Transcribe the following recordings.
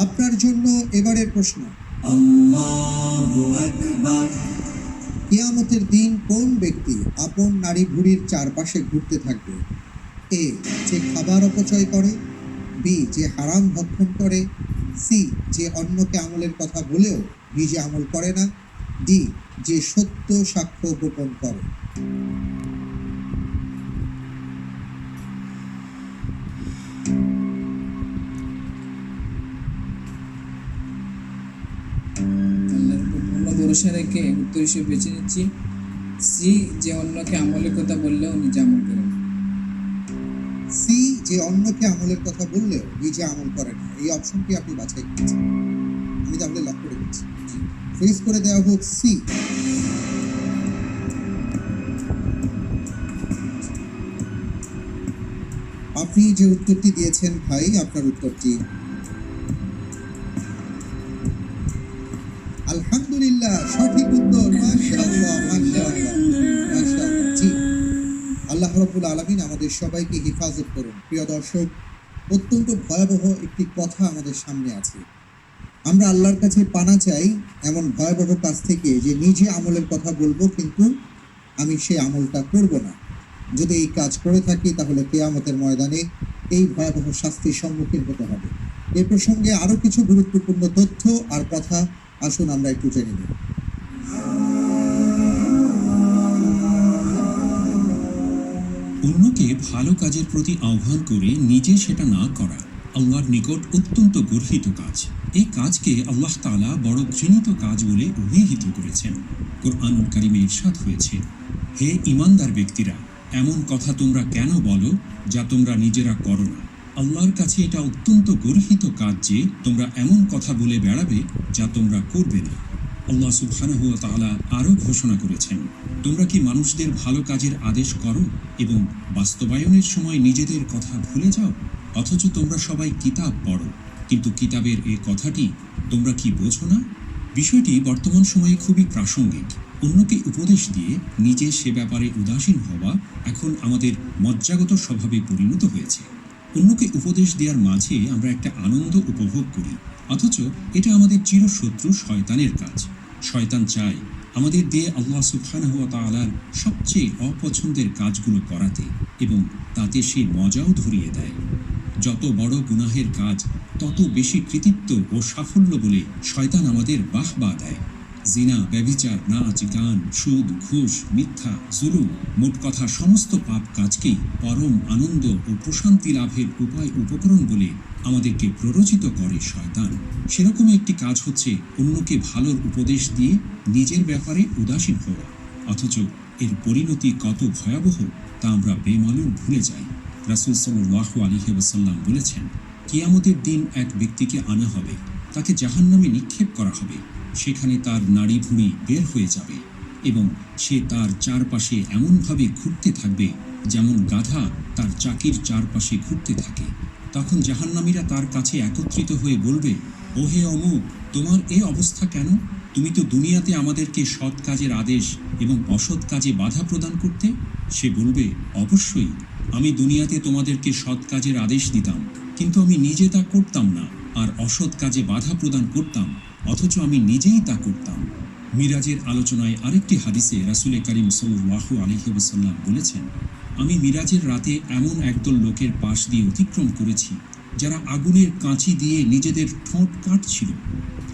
আপনার জন্য এবারের প্রশ্ন, কিয়ামতের দিন কোন ব্যক্তি আপন নারী ভুঁড়ির চারপাশে ঘুরতে থাকবে? এ, যে খাবার অপচয় করে, বি, যে হারাম ভক্ষণ করে, সি, যে অন্যকে আমলের কথা বলেও নিজে আমল করে না, ডি, যে সত্য সাক্ষ্য গোপন করে। আল্লাহর উপর পূর্ণ ভরসা রেখে উত্তর হিসেবে বেছে নিচ্ছি সি, যে অন্যকে আমলের কথা বললেও নিজে আমল করে না। সি, যে অন্যকে আমলের কথা বললেও নিজে আমল করে না, এই অপশনটি আপনি বাছাই করেছেন। আমি তাহলে লক করে দিচ্ছি, ফ্রিজ করে দেওয়া হোক সি। আপনি যে উত্তরটি দিয়েছেন ভাই, আপনার উত্তরটি আলহামদুলিল্লাহ সঠিক উত্তর। মাশাআল্লাহ, মাশাআল্লাহ, মাশাআল্লাহ। জি, আল্লাহ রাব্বুল আলামিন আমাদের সবাইকে হেফাজত করুন। প্রিয় দর্শক, অত্যন্ত ভয়াবহ একটি কথা আমাদের সামনে আছে। আমরা আল্লাহর কাছে পানা চাই এমন ভয়াবহ কাজ থেকে, যে নিজে আমলের কথা বলবো কিন্তু আমি সেই আমলটা করব না। যদি এই কাজ করে থাকি তাহলে কিয়ামতের ময়দানে এই ভয়াবহ শাস্তির সম্মুখীন হতে হবে। এ প্রসঙ্গে আরো কিছু গুরুত্বপূর্ণ তথ্য আর কথা আসুন আমরা একটু জেনে নিই। অন্যকে ভালো কাজের প্রতি আহ্বান করে নিজে সেটা না করা আল্লাহর নিকট অত্যন্ত গর্হিত কাজ। এই কাজকে আল্লাহ তাআলা বড় ঘৃণিত কাজ বলে অভিহিত করেছেন। কোরআনুল কারীমে ইরশাদ হয়েছে, হে ঈমানদার ব্যক্তিরা, এমন কথা তোমরা কেন বলো যা তোমরা নিজেরা করো না? আল্লাহর কাছে এটা অত্যন্ত গর্হিত কাজ যে তোমরা এমন কথা বলে বেড়াবে যা তোমরা করবে না। আল্লাহ সুবহানাহু ওয়া তাআলা আরও ঘোষণা করেছেন, তোমরা কি মানুষদের ভালো কাজের আদেশ করো এবং বাস্তবায়নের সময় নিজেদের কথা ভুলে যাও? অথচ তোমরা সবাই কিতাব পড়ো, কিন্তু কিতাবের এ কথাটি তোমরা কি বোঝো না? বিষয়টি বর্তমান সময়ে খুবই প্রাসঙ্গিক। অন্যকে উপদেশ দিয়ে নিজে সে ব্যাপারে উদাসীন হওয়া এখন আমাদের মজ্জাগত স্বভাবে পরিণত হয়েছে। অন্যকে উপদেশ দেওয়ার মাঝে আমরা একটা আনন্দ উপভোগ করি, অথচ এটা আমাদের চিরশত্রু শয়তানের কাজ। শয়তান চায় আমাদের দিয়ে আল্লাহ সুবহানাহু ওয়া তাআলার সবচেয়ে অপছন্দের কাজগুলো করাতে, এবং তাতে সে মজাও ধরিয়ে দেয়। যত বড় গুনাহের কাজ তত বেশি কৃতিত্ব ও সাফল্য বলে শয়তান আমাদের বাহবা দেয়। জিনা, ব্যভিচার, নাচ, গান, সুদ, ঘুষ, মিথ্যা, জুলুম, মোট কথা সমস্ত পাপ কাজকেই পরম আনন্দ ও প্রশান্তি লাভের উপায় উপকরণ বলে আমাদেরকে প্ররোচিত করে শয়তান। সেরকমই একটি কাজ হচ্ছে অন্যকে ভালোর উপদেশ দিয়ে নিজের ব্যাপারে উদাসীন হওয়া, অথচ এর পরিণতি কত ভয়াবহ তা আমরা বেমালুম ভুলে যাই। রাসূল সাল্লাল্লাহু আলাইহি ওয়াসাল্লাম বলেছেন, কিয়ামতের দিন এক ব্যক্তিকে আনা হবে, তাকে জাহান্নামে নিক্ষেপ করা হবে। সেখানে তার নাড়ি ভুঁড়ি বের হয়ে যাবে এবং সে তার চারপাশে এমনভাবে ঘুরতে থাকবে যেমন গাধা তার চাকির চারপাশে ঘুরতে থাকে। তখন জাহান্নামীরা তার কাছে একত্রিত হয়ে বলবে, ও হে অমুক, তোমার এ অবস্থা কেন? তুমি তো দুনিয়াতে আমাদেরকে সৎ কাজের আদেশ এবং অসৎ কাজে বাধা প্রদান করতে। সে বলবে, অবশ্যই, আমি দুনিয়াতে তোমাদেরকে সৎ কাজের আদেশ দিতাম, কিন্তু আমি নিজে তা করতাম না, আর অসৎ কাজে বাধা প্রদান করতাম, অথচ আমি নিজেই তা করতাম। মিরাজের আলোচনায় আরেকটি হাদিসে রাসূল করিম সাল্লাল্লাহু আলাইহি ওয়াসাল্লাম বলেছেন, আমি মিরাজের রাতে এমন একদল লোকের পাশ দিয়ে অতিক্রম করেছি যারা আগুনের কাঁচি দিয়ে নিজেদের ঠোঁট কাটছিল।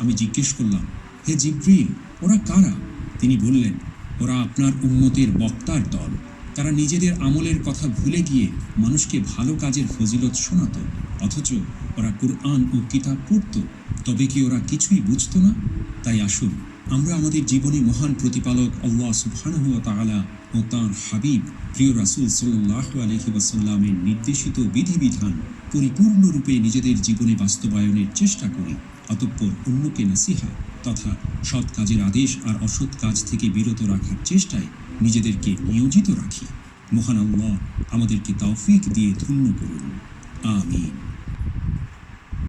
আমি জিজ্ঞেস করলাম, হে জিবরিল, ওরা কারা? তিনি বললেন, ওরা আপনার উম্মতের বক্তার দল। তারা নিজেদের আমলের কথা ভুলে গিয়ে মানুষকে ভালো কাজের ফজিলত শোনাত, অথচ ওরা কুরআন ও কিতাব পড়ত, তবে কি ওরা কিছুই বুঝত না? তাই আসুন আমরা আমাদের জীবনে মহান প্রতিপালক আল্লাহ সুবহানাহু ওয়া তাআলা ও তাঁর হাবিব প্রিয় রাসূল সাল্লাল্লাহু আলাইহি ওয়াসাল্লামের নির্দেশিত বিধিবিধান পরিপূর্ণরূপে নিজেদের জীবনে বাস্তবায়নের চেষ্টা করি। অতঃপর অন্যকে নসিহা তথা সৎ কাজের আদেশ আর অসৎ কাজ থেকে বিরত রাখার চেষ্টায় নিজেদেরকে নিয়োজিত রাখি। মহান আল্লাহ আমাদেরকে তৌফিক দিয়ে ধন্য করুন। আমিন।